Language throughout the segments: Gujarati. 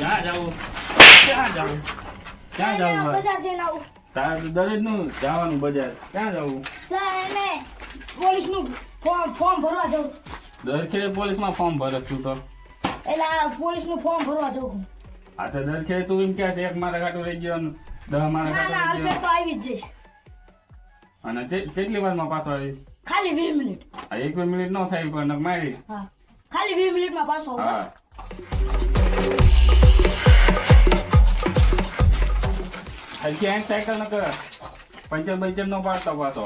ક્યાં જાવું? ક્યાં જાવું? ક્યાં જાવું? બજાર જઈને આવું. તારે દરરોજ નું જવાનું બજાર. ક્યાં જાવું? ને પોલીસનું ફોર્મ ભરવા જવું. દરખેડે પોલીસમાં ફોર્મ ભરે તું તો. એટલે આ પોલીસનું ફોર્મ ભરવા જવું. આ તો દરખેડે તું એમ ક્યાં છે એક મારા કાંટો રહી ગયો ને 10 મારા ના ના કાંટો રહી અલ્પે ગયો તો આવી જ જઈશ. અને કેટલી વારમાં પાછો આવી? ખાલી 20 મિનિટ. આ 1 મિનિટ ન થાય પણ મારી. હા ખાલી 20 મિનિટમાં પાછો આવું બસ. હા હજી એક સાયકલ ન કર પંચર નો પાડતો પાછો.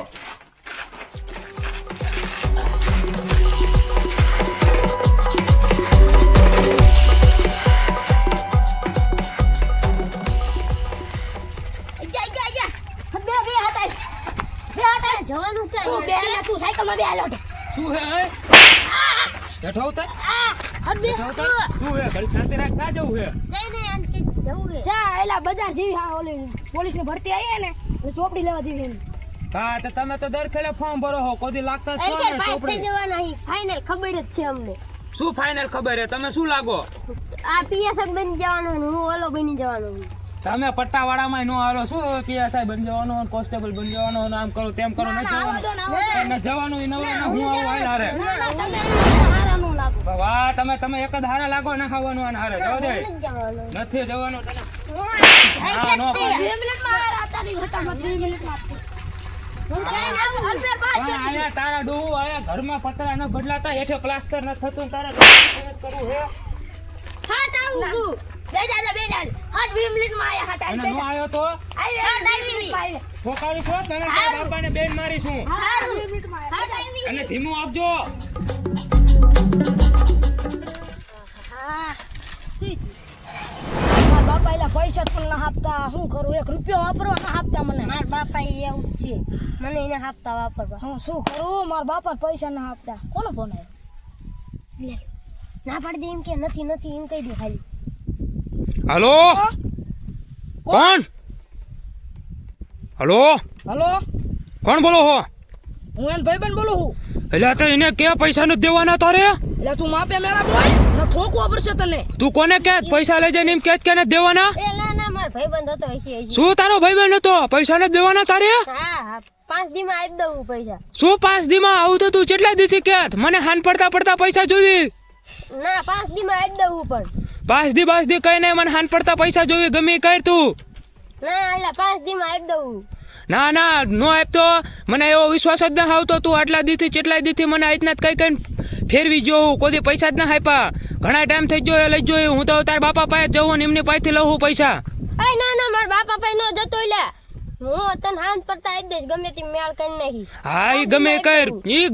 જવાનું છે તું બે ને તું સાયકલમાં બે આલો શું હે બેઠો ઉતર હડબે શું હે ઘડી શાંતિ રાખ કા જવું હે જઈને આન કે જવું છે જા એલા બજાર જેવી હા ઓલી પોલીસની ભરતી આવી ને એટલે ચોપડી લેવા જેવી એની. હા તો તમે તો દર ખેલે ફોર્મ ભરો હો કોદી લાગતા છો ને ચોપડી જવાના હી ફાઇનલ ખબર જ છે અમને. શું ફાઇનલ ખબર હે તમે શું લાગો આ પીએસઆઈ બની જવાનો ને હું ઓલો બની જવાનો. તમે પટ્ટાવાળામાં નો હાલો શું પીએસઆઈ બની જવાનો કોન્સ્ટેબલ બની જવાનો આમ કરો તેમ કરો ન જવાનું એ નવા હું આવું હાલ હારે વાહ તમે એક જ હારે લાગો ના ખાવાનું અને હારે જવા દે નથી જવાનું તને હા નો 2 મિનિટમાં આતાની ઘટામાં 2 મિનિટમાં આયા તારા ડોહુ આયા ઘરમાં પતરા ન બદલાતા એઠે પ્લાસ્ટર ન થતું તારા કરવું હે હા આવું છું બેજા હટ 2 મિનિટમાં આયા હટ અને નો આયો તો આવી ફોકારી છો તને તારા બાપાને બેન મારીશું હા 2 મિનિટમાં આયા અને ધીમું આપજો હા મારા બાપા એલા પૈસા પણ ના આપતા શું કરું 1 રૂપિયો વાપરવા ના આપતા મને. મારા બાપા એવું છે મને એને આપતા વાપરવા હું શું કરું મારા બાપા પૈસા ના આપતા. કોનો ફોન આવ્યો? ના પાડી દે એમ કે નથી એમ કહી દે ખાલી. હાલો કોણ હાલો હલો કોણ બોલો હો હું એન ભાઈબંધ બોલું છું. એટલે તો એને કે પૈસા નથી દેવાના તારે એટલે તું માપે મેળા બોલ ને ઠોકવો પડશે તને. તું કોને કે પૈસા લઈ જઈને એમ કે નથી દેવાના એ ના માર ભાઈબંધ હતો હશે. શું તારો ભાઈબંધ હતો પૈસા નથી દેવાના તારે હા 5 દી માં આપી દઉં પૈસા. શું 5 દી માં આવું તો તું કેટલા દી થી કે મને હાન પડતા પૈસા જોવી ના 5 દી માં આપી દઉં પણ 5 દી કઈ નહીં મને હાન પડતા પૈસા જોવી ગમે કર તું ના એટલે 5 દી માં આપી દઉં. ના નો આપતો મને એવો વિશ્વાસ જ ના આવતો તું આટલા દીથી કેટલાય દીથી મને આટલા કઈ ફેરવી જોઉં કોઈ પૈસા જ ના આપ્યા ઘણા ટાઈમ થઈ ગયો લઈ જોયું હું તો તાર બાપા પાસે જવું ને એમની પાસેથી લઉં પૈસા. ના મારા બાપા પાસે નો જતો લ્યા હું તને હાથ પડતા આપી દઈશ ગમે તે મેળ કરી નાખી. હા ઈ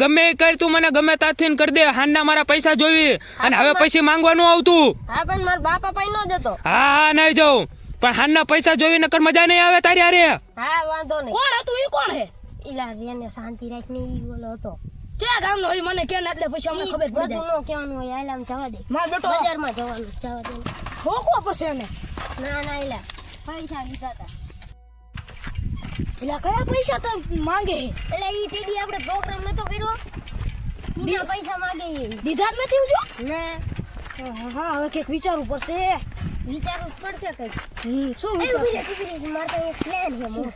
ગમે કર તું મને ગમે તાથી કરી દે હાનના મારા પૈસા જોવી અને હવે પછી માંગવાનું આવતું. હા પણ મારા બાપા પાસે નો જતો. હા નહીં જાઉં પણ હાનના પૈસા જોવી નકર મજા નહીં આવે તારી હારે. હા વાંધો નહીં. કોણ હતું ઈ કોણ હે? ઈલા જેને શાંતિ રાખને ઈ બોલો હતો. ક્યાં ગામનો ઈ મને કે એટલે પછી અમને ખબર પડી જાય. બધું નો કહેવાનું હોય આલામ જવા દે. માર બેટો બજારમાં જવાનું જવા દે. ઠોકવો પડશે એને. ના ઈલા પૈસા લીધા હતા. ઈલા કયા પૈસા તો માંગે હે? એટલે ઈ તેદી આપણે પ્રોગ્રામ નતો કર્યો. દીધા પૈસા માંગે હે. દીધા જ નથી ઉજો? ના. હા હવે કઈક વિચારવું પડશે. વિચારવું પડશે કઈક. શું વિચાર? મારે એક પ્લાન છે મોટો.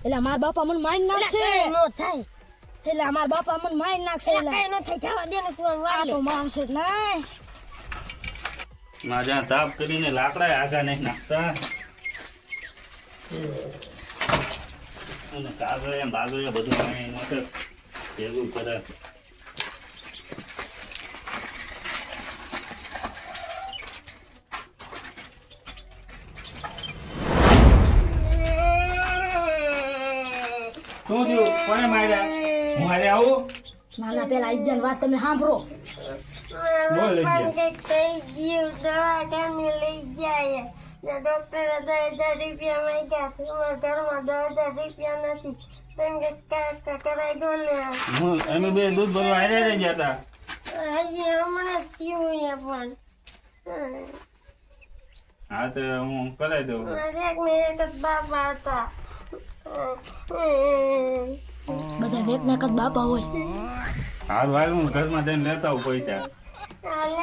એટલે મારા બાપા મને મારી નાખશે. નો થાય. એટલે મારા બાપા મને મારી નાખશે. કઈ નો થાય જવા દે ને તું આમ વાળી. તો મારશે નહીં. ના જ્યાં તાપ કરીને લાકડા આગા નહીં નાખતા અને કાગળ એમ બાગળ બધું ભેગું કરે. શું થયું કોને માર્યા હું હારે આવું ના પેલા ઈજન વાત તમે સાંભળો. બોલ લઈ ગયા કઈ ગયું દવાખાને લઈ ગયા ડોક્ટરે 10,000 રૂપિયા માંગ્યા ઘરમાં 10,000 રૂપિયા નથી તેમ કે કરાઈ દો ને. અમે બે દૂધ ભરવા હારે રહી ગયા હતા હજી હમણાં થયું પણ હા તો હું કરાવી દઉં. મારે એક ને એક જ બાપા હતા. બધા એક ને એક જ બાપા હોય. હાલ વાળ હું ઘરમાં જઈને લેતા આવું પૈસા. અરે,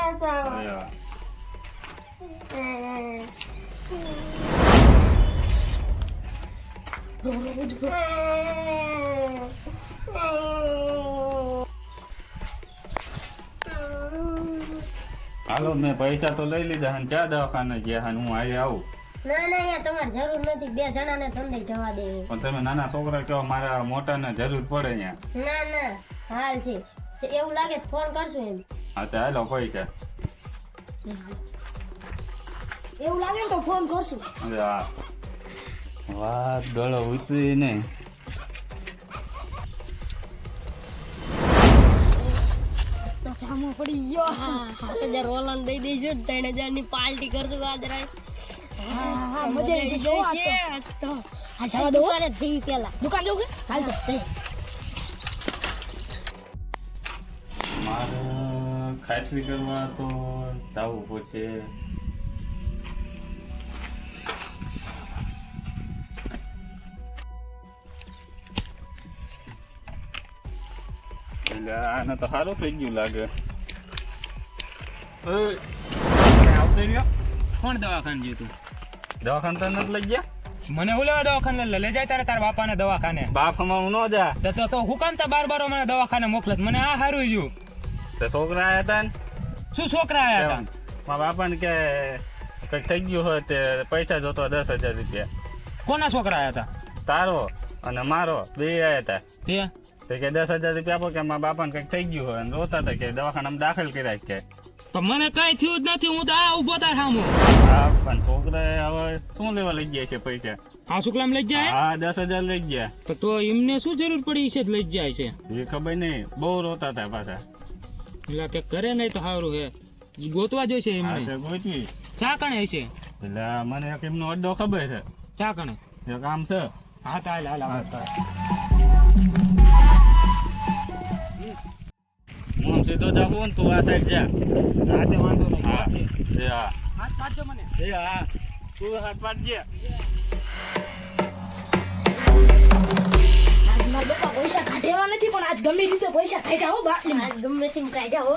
હાલો મેં પૈસા તો લઈ લીધા અને ચા દવાખાને ગયા અને હું આજે આવું. ના ના યાર તમારે જરૂર નથી, 2 જણાને ધંધે જવા દે. પણ તમે નાના છોકરા કહો મારા મોટાને જરૂર પડે અહીંયા. ના ના હાલ છે, એવું લાગે તો ફોન કરશું એમ. હા તો હાલો પૈસા. એવું લાગે ને તો ફોન કરશું. અરે હા વાત ગળો ઉતરી નહીં. તો જામો પડી ગયો. 7,000 રોલન દઈ દઈશું, 3,000 ની પાર્ટી કરશું ગાજરા. હા મજા આવી જશે તો. આ જવા દો દુકાને જઈ પેલા. દુકાન જવું કે હાલ તો જઈ. મારે ખાતરી કરવા તો જવું પડશે. એટલે આને તો સારું થઈ ગયું લાગે. આવતો રહ્યો કોણ દવાખાને ગયું તું? દવાખાને તો નથી લઈ ગયા. મને હું લેવા દવાખાને લઈ જાય તારે તારા બાપાને દવાખાને. બાપ અમારું ન જા. તો હું કામ તા બાર મને દવાખાને મોકલત? મને આ સારું રહ્યું. તો છોકરા આવ્યા હતા ને શું છોકરા આયા હતા? મારા બાપાને કે કંઈક થઈ ગયું હોય તે પૈસા જોતો 10,000 રૂપિયા. કોના છોકરા આયા હતા? તારો અને મારો બે આવ્યા હતા. તે તો કે 10,000 રૂપિયા આપો કે મારા બાપાને કંઈક થઈ ગયું હોય અને રોતા હતા કે દવાખાનામાં દાખલ કર્યા કે. પણ મને કઈ થયું જ નથી, હું તો આ ઉભો તાર સામો. હા પણ છોકરા હવે શું લેવા લઈ ગયા છે પૈસા? આ શુક્લામ લઈ જાય? હા 10,000 લઈ ગયા. તો એમને શું જરૂર પડી છે લઈ જાય છે? એ ખબર નહીં, બહુ રોતા હતા પાછા. એટલે કે કરે નહીં તો સારું હે, ઈ ગોતવા જોઈશે હા એમને. તે ગોતી. ચા કણે છે? એટલે મને એક એમનો અડ્ડો ખબર છે. ચા કણે? એક આમ છે. હા તો હાલ હું આમ સીધો જાઉં ને તું આ સાઈડ જા. રાતે વાંધો નહીં. હા એ હા હાથ પાડજો મને. એ હા તું હાથ પાડજે. આજ મારા બાપા પૈસા કાઢેવા નથી, પણ આજ ગમે રીતે પૈસા કાઢ્યા હો બાટલી. આજ ગમે તેમ કાઢ્યા હો.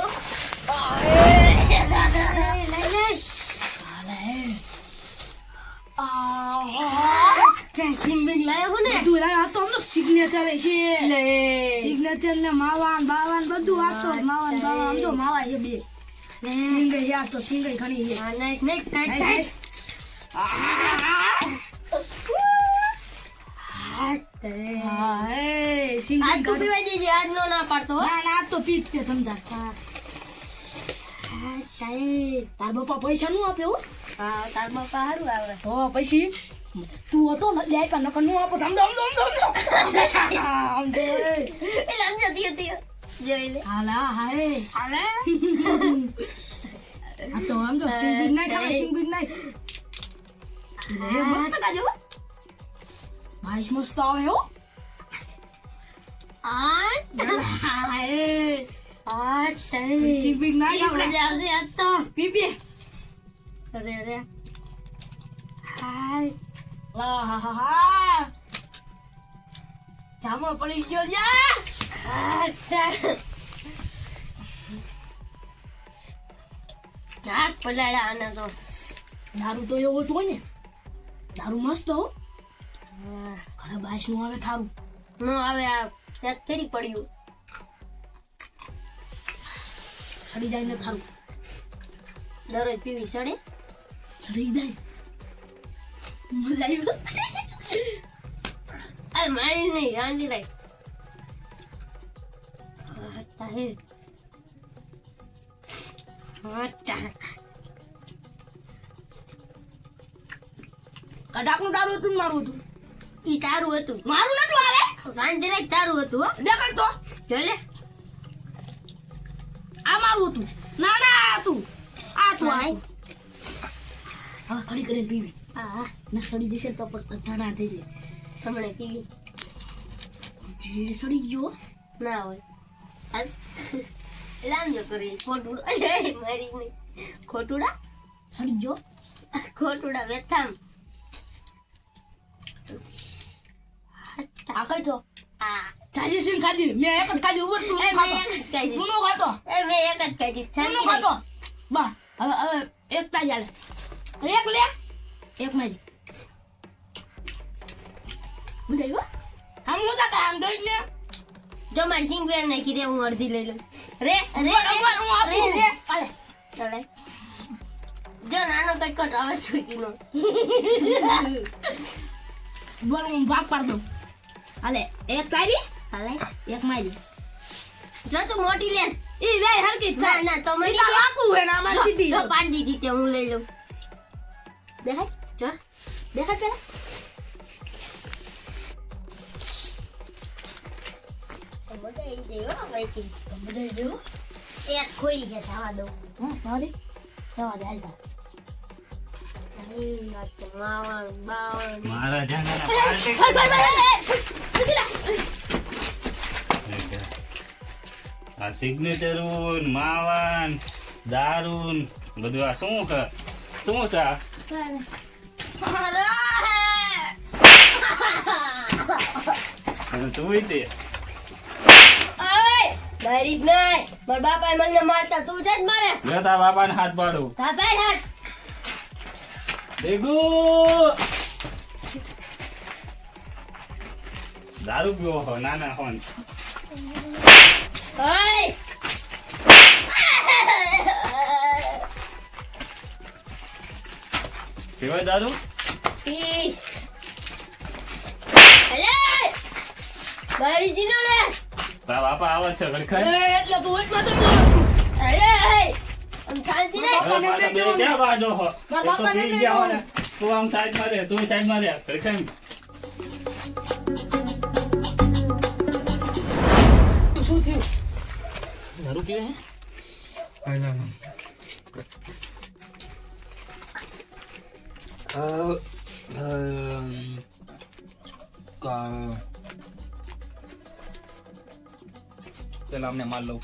સિગ્નેચર ને માવાન બાવાન બધું આપતો. માવાન બાવાન આમ તો માવા છે બે. સિંગઈ યાર તો સિંગઈ ઘણી છે. આજ તો પીવાઈ દેજે, આજ નો ના પાડતો. ના ના આજ તો પીત તે સમજા. તાર બાપા પૈસા નું આપે હો. હા તાર બાપા સારું આવે. હો પછી તું હતો ને લે આપ્યા નકર નું આપો. સમજો જોઈ લે. હાલા હાય હાલે. આ તો આમ તો સિંગબીન નાખ, હવે સિંગબીન નાખ. લે મસ્ત ગાજો ભાઈ, મસ્ત આવે હો. સિંગબીન નાખ મજા આવશે આજ તો. પી અરે અરે હાય. વાહ હા હા જામો પડી ગયો યા. પલાડા આના તો દારૂ તો એવો તો ને, દારૂ મસ્ત હો. ખરાબ આશ નું આવે થારું ન આવે. આ ત્યાં ફેરી પડ્યું સડી જાય ને થારું. દરરોજ પીવી સડે સડી જાય. મજા આવ્યું. આ મારી નહીં રાંડી રાઈ. કડાકનું તારું હતું મારું હતું. ઈ તારું હતું, મારું નતું. આવે શાંતિ રાખ, તારું હતું. દેખાડ તો જોલે. આ મારું હતું. ના ના હતું આ તું. આ હા ખડી કરીને પીવી. હા ના સડી જશે તો ઠંડા થઈ જાય. તમને પીવી જે સડી ગયો ના હોય. લાંજો કરી ખોટું મારી નહીં. ખોટુડા સડી ગયો. ખોટુડા વેથામ આગળ જો. આ તાજી સિંગ ખાધી મેં એક જ ખાધી ઉપર તું ખાતો તું નો ખાતો મેં એક જ ખાધી તું નો ખાતો બા હવે એક તાજી આલે એક લે એક મારી બુજાયો આમ હું તા આમ દોઈ લે જો મારી સિંગ વેર નાખી દે હું અડધી લઈ લઉં રે હું આપું રે આલે ચાલે જો નાનો કટકટ આવે છોકીનો બોલ હું ભાગ પાડ દઉં હાલે એક તારી હાલે એક મારી જો તું મોટી લેસ ઈ બે હરકી ના તો મને આપું હે ના માં સીધી જો પાડ દીધી તે હું લઈ લઉં દેખાય જો દેખાય પેલા મજા ઈ દેવો ભાઈ મજા ઈ દેવો એક ખોઈ ગયા જવા દઉં જવા દે હાલતા મારા જાના આ સિગ્નેચર માવાન દારૂન બધું આ શું છે તું તે મારીશ નહીં મારા બાપા મને મારતા તું જ મારે તારા બાપાને હાથ પાડું બાપા હાથ દેગુ દારૂ પીવો હો નાના હોન ઓય પીવાય દારૂ પીશ અલે મારી જીનો લે તારા બાપા આવે છે ઘડખાય એટલે તું વચમાં તો અરે આમ શાંતિ રે પાછા બે ક્યાં બાજો હો એક તો થઈ ગયા હો ને તું આમ સાઈડમાં રહે તું સાઈડમાં રહે ઘડખાય શું થયું દારૂ પીવે હે પેલા અમને માર લઉં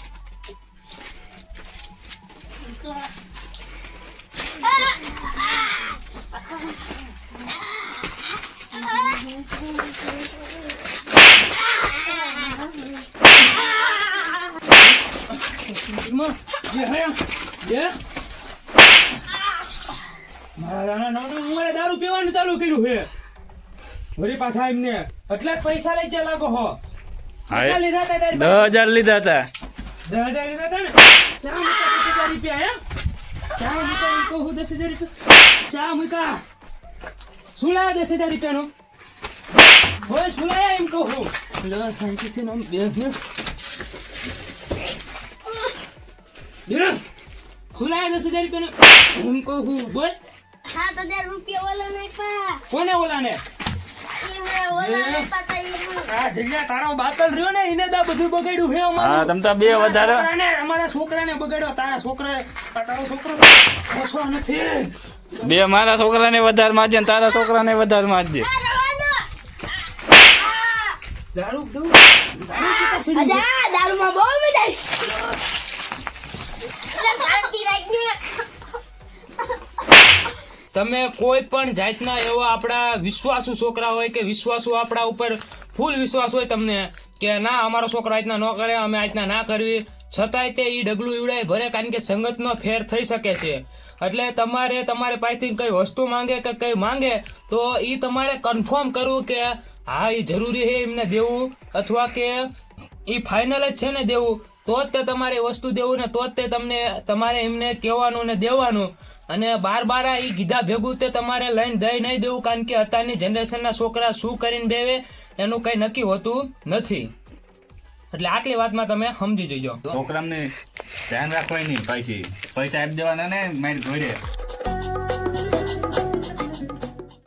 મારા દારૂ પીવાનું ચાલુ કર્યું છે વળી પાછા એમને એટલે જ પૈસા લઈ જાય લાગો હો કેટલા લીધા હતા તારી પાસે? 10,000 લીધા હતા 10,000 લીધા હતા ને ચા મૂકા 10,000 રૂપિયા એમ ચા મૂકા એમ કહું 10,000 રૂપિયા ચા મૂકા શું લાયા 10,000 રૂપિયાનું બોલ શું લાયા એમ કહું લો શાંતિથી નામ બેસ ને દીરા શું લાયા 10,000 રૂપિયાનું એમ કહું બોલ 7,000 રૂપિયા ઓલા નાખ્યા કોને ઓલાને આ જગ્યા તારો બાતલ રહ્યો ને એને દા બધું બગાડ્યું હે અમારું હા તમ તો બે વધારે અમારા છોકરાને બગાડ્યો તારો છોકરો ઓછો નથી બે મારા છોકરાને વધારે મારજે ને તારા છોકરાને વધારે મારજે દારૂ પીતા છે અજા દારૂમાં બહુ મજા શાંતિ રાખને તમે કોઈ પણ જાતના એવા આપણા વિશ્વાસુ છોકરા હોય કે વિશ્વાસુ આપણા ઉપર ફૂલ વિશ્વાસ હોય તમને કે ના અમારો છોકરો આજના ન કરે અમે આજના ના કરવી છતાંય તે ઈ ડગલું ઈવડાય ભરે કારણ કે સંગતનો ફેર થઈ શકે છે એટલે તમારે પાસેથી કઈ વસ્તુ માંગે કે કઈ માંગે તો ઈ તમારે કન્ફર્મ કરવું કે હા એ જરૂરી છે એમને દેવું અથવા કે ઈ ફાઇનલ જ છે ને દેવું તો જ તે તમારે વસ્તુ દેવું ને તો જ તે તમને તમારે એમને કહેવાનું ને દેવાનું અને બાર ઈ કીધા ભેગું તે તમારે લઈને દઈ નહીં દેવું કારણ કે અત્યારની જનરેશનના છોકરા શું કરીને બેવે એનું કઈ નક્કી હોતું નથી એટલે આટલી વાતમાં તમે સમજી જજો છોકરાને ધ્યાન રાખવાય નહીં પૈસા આપી દેવાના ને મારી ઘોડે